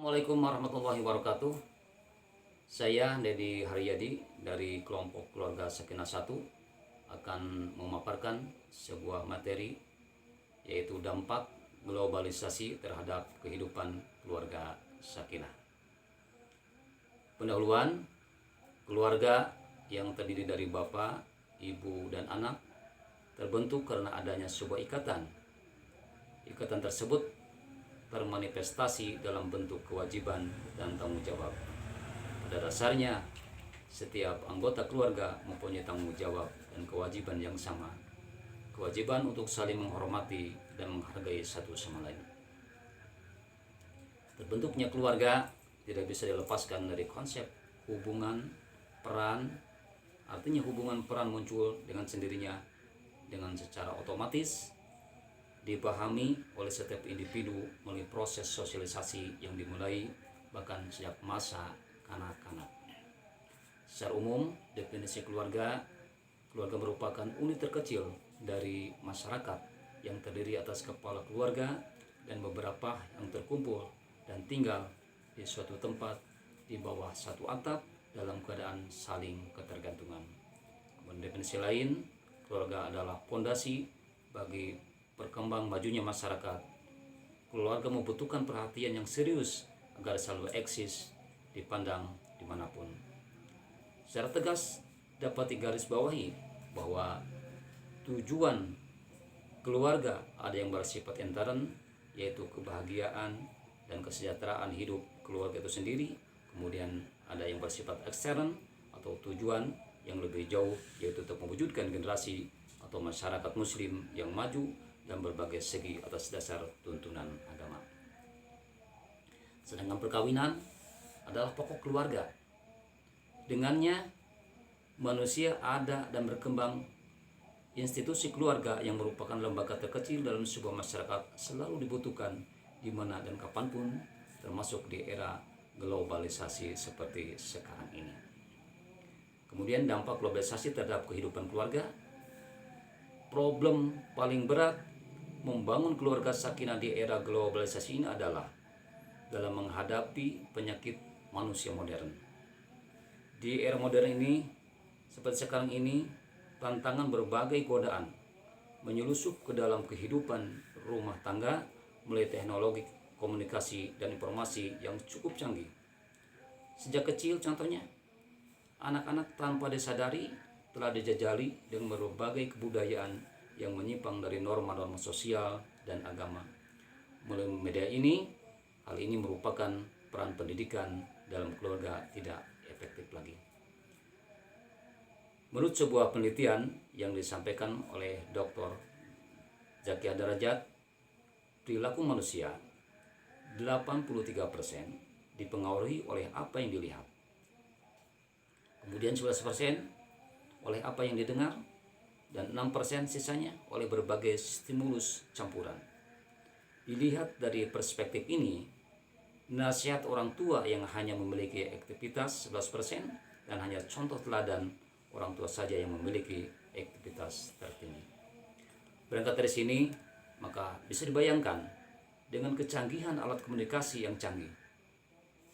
Assalamualaikum warahmatullahi wabarakatuh. Saya Dedi Haryadi dari kelompok keluarga Sakinah 1 akan memaparkan sebuah materi yaitu dampak globalisasi terhadap kehidupan keluarga Sakinah. Pendahuluan, keluarga yang terdiri dari bapak, ibu, dan anak terbentuk karena adanya sebuah ikatan. Ikatan tersebut termanifestasi dalam bentuk kewajiban dan tanggung jawab. Pada dasarnya, setiap anggota keluarga mempunyai tanggung jawab dan kewajiban yang sama. Kewajiban untuk saling menghormati dan menghargai satu sama lain. Terbentuknya keluarga tidak bisa dilepaskan dari konsep hubungan peran. Artinya hubungan peran muncul dengan sendirinya dengan secara otomatis dipahami oleh setiap individu melalui proses sosialisasi yang dimulai bahkan sejak masa kanak-kanak. Secara umum, definisi keluarga merupakan unit terkecil dari masyarakat yang terdiri atas kepala keluarga dan beberapa yang terkumpul dan tinggal di suatu tempat di bawah satu atap dalam keadaan saling ketergantungan. Definisi lain, keluarga adalah fondasi bagi berkembang majunya masyarakat. Keluarga membutuhkan perhatian yang serius agar selalu eksis dipandang dimanapun. Secara tegas dapat digarisbawahi bahwa tujuan keluarga ada yang bersifat intern, yaitu kebahagiaan dan kesejahteraan hidup keluarga itu sendiri. Kemudian ada yang bersifat ekstern atau tujuan yang lebih jauh, yaitu untuk mewujudkan generasi atau masyarakat muslim yang maju dan berbagai segi atas dasar tuntunan agama. Sedangkan perkawinan adalah pokok keluarga. Dengannya manusia ada dan berkembang. Institusi keluarga yang merupakan lembaga terkecil dalam sebuah masyarakat selalu dibutuhkan di mana dan kapanpun, termasuk di era globalisasi seperti sekarang ini. Kemudian dampak globalisasi terhadap kehidupan keluarga. Problem paling berat membangun keluarga sakinah di era globalisasi ini adalah dalam menghadapi penyakit manusia modern. Di era modern ini, seperti sekarang ini, tantangan berbagai godaan menyelusup ke dalam kehidupan rumah tangga melalui teknologi komunikasi dan informasi yang cukup canggih. Sejak kecil contohnya, anak-anak tanpa disadari telah dijajali dengan berbagai kebudayaan yang menyimpang dari norma-norma sosial dan agama. Melalui media ini, hal ini merupakan peran pendidikan dalam keluarga tidak efektif lagi. Menurut sebuah penelitian yang disampaikan oleh Dr. Zaki Darajat, perilaku manusia 83% dipengaruhi oleh apa yang dilihat. Kemudian 11% oleh apa yang didengar, dan 6% sisanya oleh berbagai stimulus campuran. Dilihat dari perspektif ini, nasihat orang tua yang hanya memiliki aktivitas 11% dan hanya contoh teladan orang tua saja yang memiliki aktivitas tertinggi. Berangkat dari sini, maka bisa dibayangkan dengan kecanggihan alat komunikasi yang canggih.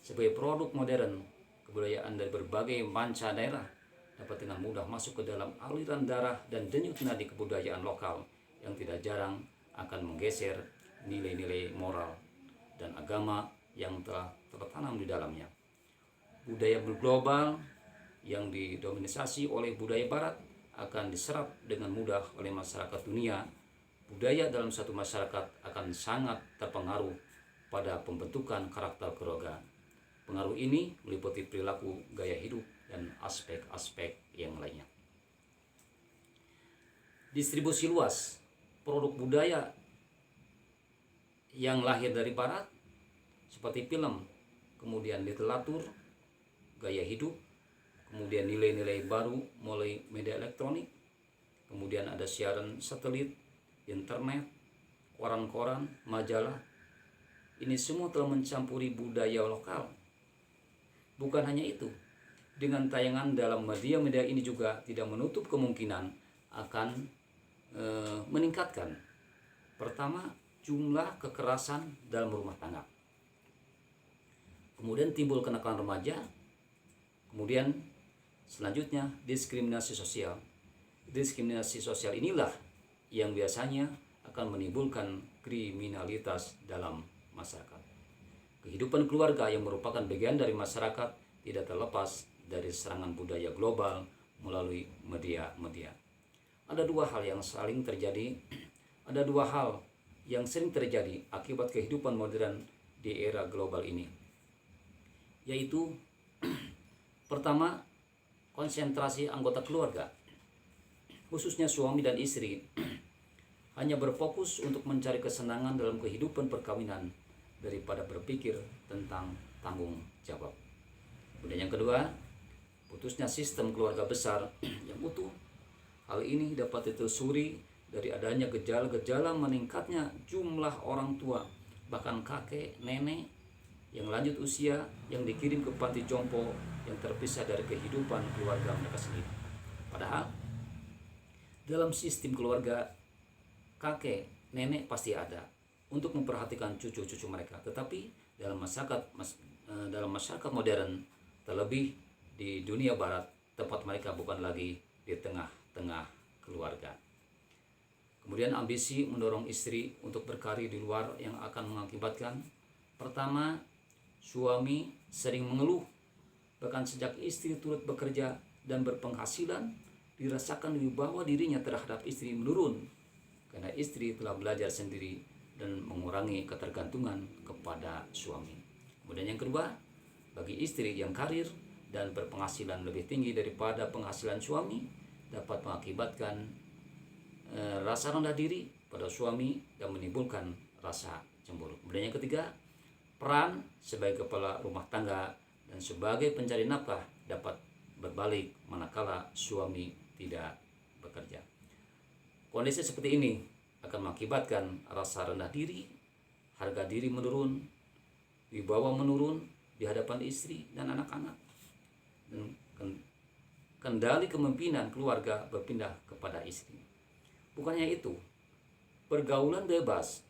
Sebagai produk modern, kebudayaan dari berbagai manca daerah dapat dengan mudah masuk ke dalam aliran darah dan denyut nadi kebudayaan lokal yang tidak jarang akan menggeser nilai-nilai moral dan agama yang telah tertanam di dalamnya. Budaya global yang didominasi oleh budaya barat akan diserap dengan mudah oleh masyarakat dunia. Budaya dalam satu masyarakat akan sangat terpengaruh pada pembentukan karakter keluarga. Pengaruh ini meliputi perilaku, gaya hidup, dan aspek-aspek yang lainnya. Distribusi luas produk budaya yang lahir dari barat seperti film, kemudian literatur, gaya hidup, kemudian nilai-nilai baru melalui media elektronik, kemudian ada siaran satelit, internet, koran-koran, majalah. Ini semua telah mencampuri budaya lokal. Bukan hanya itu, dengan tayangan dalam media-media ini juga tidak menutup kemungkinan akan meningkatkan. Pertama, jumlah kekerasan dalam rumah tangga. kemudian timbul kenakalan remaja, kemudian selanjutnya diskriminasi sosial. Diskriminasi sosial inilah yang biasanya akan menimbulkan kriminalitas dalam masyarakat. Kehidupan keluarga yang merupakan bagian dari masyarakat tidak terlepas dari serangan budaya global melalui media-media. Ada dua hal yang saling terjadi, ada dua hal yang sering terjadi akibat kehidupan modern di era global ini, yaitu pertama, konsentrasi anggota keluarga, khususnya suami dan istri, hanya berfokus untuk mencari kesenangan dalam kehidupan perkawinan daripada berpikir tentang tanggung jawab. Kemudian yang kedua, putusnya sistem keluarga besar yang utuh. Hal ini dapat ditelusuri dari adanya gejala-gejala meningkatnya jumlah orang tua, bahkan kakek, nenek yang lanjut usia yang dikirim ke panti jompo yang terpisah dari kehidupan keluarga mereka sendiri. Padahal dalam sistem keluarga, kakek, nenek pasti ada untuk memperhatikan cucu-cucu mereka. Tetapi dalam masyarakat modern, terlebih di dunia barat, tempat mereka bukan lagi di tengah-tengah keluarga. Kemudian ambisi mendorong istri untuk berkarir di luar yang akan mengakibatkan, pertama, suami sering mengeluh. Bahkan sejak istri turut bekerja dan berpenghasilan, dirasakan wibawa dirinya terhadap istri menurun karena istri telah belajar sendiri dan mengurangi ketergantungan kepada suami. Kemudian yang kedua, bagi istri yang karir dan berpenghasilan lebih tinggi daripada penghasilan suami, dapat mengakibatkan rasa rendah diri pada suami dan menimbulkan rasa cemburu. Kemudian yang ketiga, peran sebagai kepala rumah tangga dan sebagai pencari nafkah dapat berbalik manakala suami tidak bekerja. Kondisi seperti ini akan mengakibatkan rasa rendah diri, harga diri menurun, wibawa menurun di hadapan istri dan anak-anak, dan kendali kepemimpinan keluarga berpindah kepada istri. Bukannya itu, pergaulan bebas,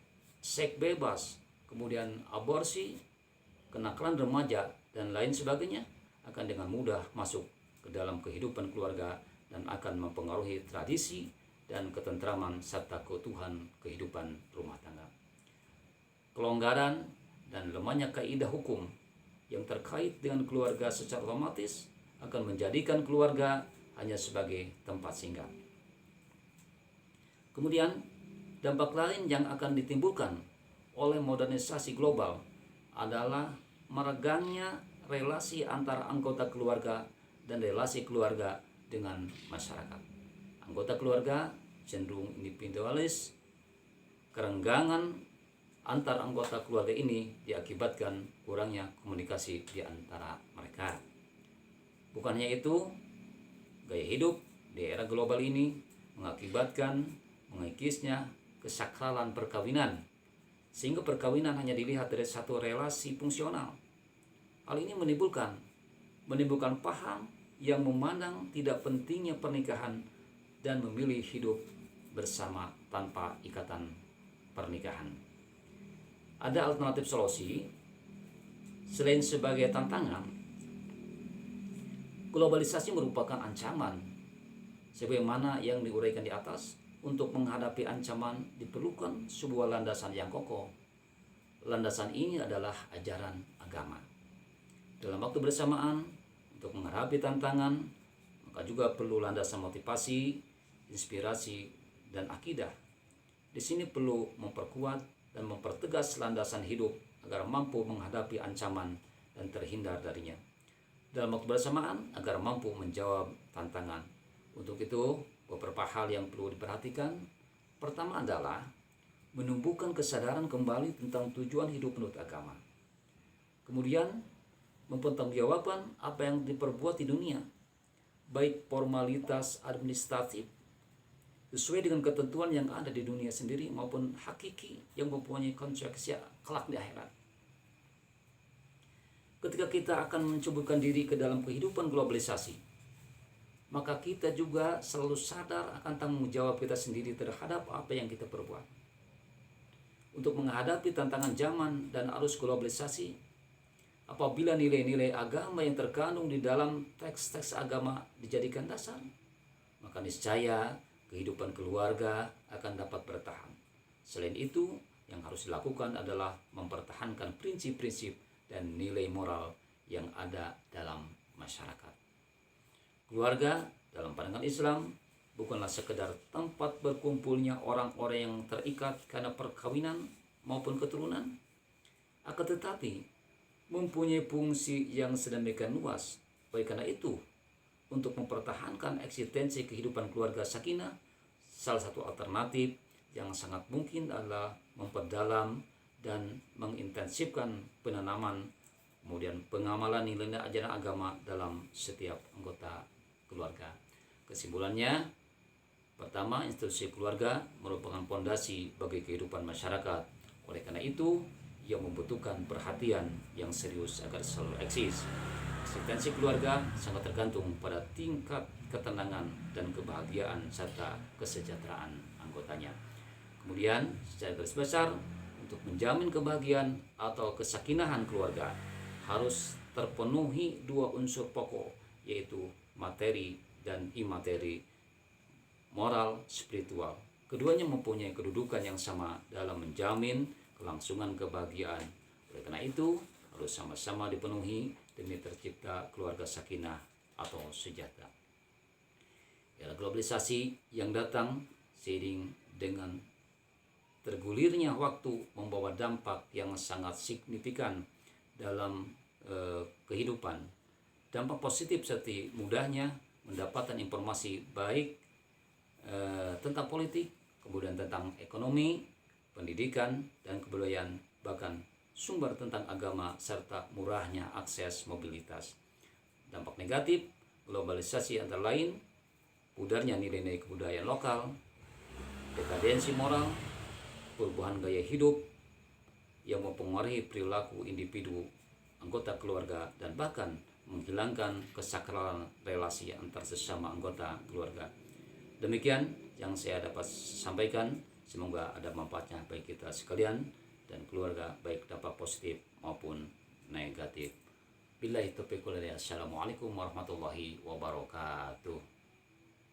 seks bebas, kemudian aborsi, kenakalan remaja, dan lain sebagainya akan dengan mudah masuk ke dalam kehidupan keluarga dan akan mempengaruhi tradisi dan ketentraman serta keutuhan kehidupan rumah tangga. Kelonggaran dan lemahnya kaidah hukum yang terkait dengan keluarga secara otomatis akan menjadikan keluarga hanya sebagai tempat singgah. Kemudian, dampak lain yang akan ditimbulkan oleh modernisasi global adalah meregangnya relasi antara anggota keluarga dan relasi keluarga dengan masyarakat. Anggota keluarga cenderung individualis. Kerenggangan antar anggota keluarga ini diakibatkan kurangnya komunikasi di antara mereka. Bukan hanya itu, gaya hidup di era global ini mengakibatkan mengikisnya kesakralan perkawinan, sehingga perkawinan hanya dilihat dari satu relasi fungsional. Hal ini menimbulkan paham yang memandang tidak pentingnya pernikahan dan memilih hidup bersama tanpa ikatan pernikahan. Ada alternatif solusi selain sebagai tantangan. Globalisasi merupakan ancaman. Sebagaimana yang diuraikan di atas, untuk menghadapi ancaman diperlukan sebuah landasan yang kokoh. Landasan ini adalah ajaran agama. Dalam waktu bersamaan, untuk menghadapi tantangan, maka juga perlu landasan motivasi, inspirasi, dan akidah. Di sini perlu memperkuat dan mempertegas landasan hidup agar mampu menghadapi ancaman dan terhindar darinya. Dalam waktu bersamaan agar mampu menjawab tantangan. Untuk itu, beberapa hal yang perlu diperhatikan. Pertama adalah menumbuhkan kesadaran kembali tentang tujuan hidup menurut agama. Kemudian, mempertanggungjawabkan apa yang diperbuat di dunia, baik formalitas administratif sesuai dengan ketentuan yang ada di dunia sendiri maupun hakiki yang mempunyai konsekuensi kelak di akhirat. Ketika kita akan menceburkan diri ke dalam kehidupan globalisasi, maka kita juga selalu sadar akan tanggung jawab kita sendiri terhadap apa yang kita perbuat. Untuk menghadapi tantangan zaman dan arus globalisasi, apabila nilai-nilai agama yang terkandung di dalam teks-teks agama dijadikan dasar, maka niscaya kehidupan keluarga akan dapat bertahan. Selain itu, yang harus dilakukan adalah mempertahankan prinsip-prinsip dan nilai moral yang ada dalam masyarakat. Keluarga dalam pandangan Islam bukanlah sekedar tempat berkumpulnya orang-orang yang terikat karena perkawinan maupun keturunan, akan tetapi mempunyai fungsi yang sedemikian luas. Oleh karena itu, untuk mempertahankan eksistensi kehidupan keluarga sakinah, salah satu alternatif yang sangat mungkin adalah memperdalam dan mengintensifkan penanaman kemudian pengamalan nilai ajaran agama dalam setiap anggota keluarga. Kesimpulannya, pertama, institusi keluarga merupakan fondasi bagi kehidupan masyarakat. Oleh karena itu, ia membutuhkan perhatian yang serius agar selalu eksis. Eksistensi keluarga sangat tergantung pada tingkat ketenangan dan kebahagiaan serta kesejahteraan anggotanya. Kemudian, secara garis besar, untuk menjamin kebahagiaan atau kesakinahan keluarga harus terpenuhi dua unsur pokok, yaitu materi dan imateri, moral, spiritual. Keduanya mempunyai kedudukan yang sama dalam menjamin kelangsungan kebahagiaan. Oleh karena itu, harus sama-sama dipenuhi demi tercipta keluarga sakinah atau sejahtera. Era globalisasi yang datang seiring dengan tergulirnya waktu membawa dampak yang sangat signifikan dalam kehidupan. Dampak positif seperti mudahnya mendapatkan informasi baik tentang politik, kemudian tentang ekonomi, pendidikan, dan kebudayaan, bahkan sumber tentang agama, serta murahnya akses mobilitas. Dampak negatif globalisasi antara lain pudarnya nilai-nilai kebudayaan lokal, dekadensi moral, perubahan gaya hidup yang mempengaruhi perilaku individu, anggota keluarga, dan bahkan menghilangkan kesakralan relasi antar sesama anggota keluarga. Demikian yang saya dapat sampaikan. Semoga ada manfaatnya bagi kita sekalian dan keluarga, baik dampak positif maupun negatif. Billahi taufiq wal hidayah. Assalamualaikum warahmatullahi wabarakatuh.